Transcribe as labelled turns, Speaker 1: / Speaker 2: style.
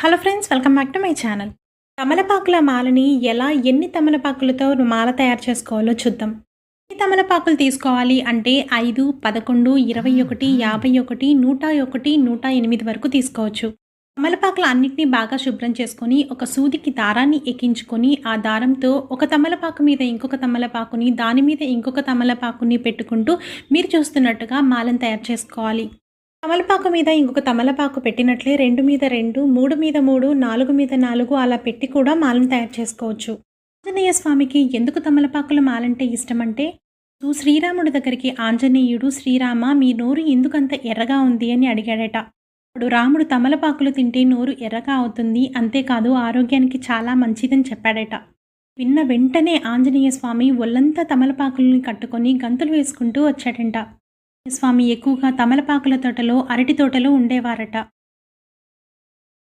Speaker 1: Hello friends, welcome back to my channel. తమలపాకుల మాలని ఎన్ని తమలపాకులతో మాల తయారు చేసుకోవాలో చూద్దాం. ఎన్ని తమలపాకులు తీసుకోవాలి అంటే 5, 11, 21, 51, 101, 108 వరకు తీసుకోవచ్చు. తమలపాకులు అన్నిటిని బాగా శుభ్రం చేసుకొని ఒక సూదికి దారాన్ని ఎక్కించుకొని ఆ దారంతో ఒక తమలపాకు మీద ఇంకొక తమలపాకుని, దాని మీద ఇంకొక తమలపాకుని పెట్టుకుంటూ మీరు చూస్తున్నట్టుగా మాలను తయారు చేసుకోవాలి. తమలపాకు మీద ఇంకొక తమలపాకు పెట్టినట్లే 2 మీద 2, 3 మీద 3, 4 మీద 4 అలా పెట్టి కూడా మాలను తయారు చేసుకోవచ్చు. ఆంజనేయ స్వామికి ఎందుకు తమలపాకుల మాలంటే ఇష్టమంటే, శ్రీరాముడి దగ్గరికి ఆంజనేయుడు, శ్రీరామ మీ నోరు ఎందుకంత ఎర్రగా ఉంది అని అడిగాడట. అప్పుడు రాముడు తమలపాకులు తింటే నోరు ఎర్రగా అవుతుంది, అంతేకాదు ఆరోగ్యానికి చాలా మంచిదని చెప్పాడట. విన్న వెంటనే ఆంజనేయ స్వామి ఒళ్ళంతా తమలపాకుల్ని కట్టుకొని గంతులు వేసుకుంటూ వచ్చాడంట. స్వామి ఎక్కువగా తమలపాకుల తోటలో, అరటి తోటలో ఉండేవారట.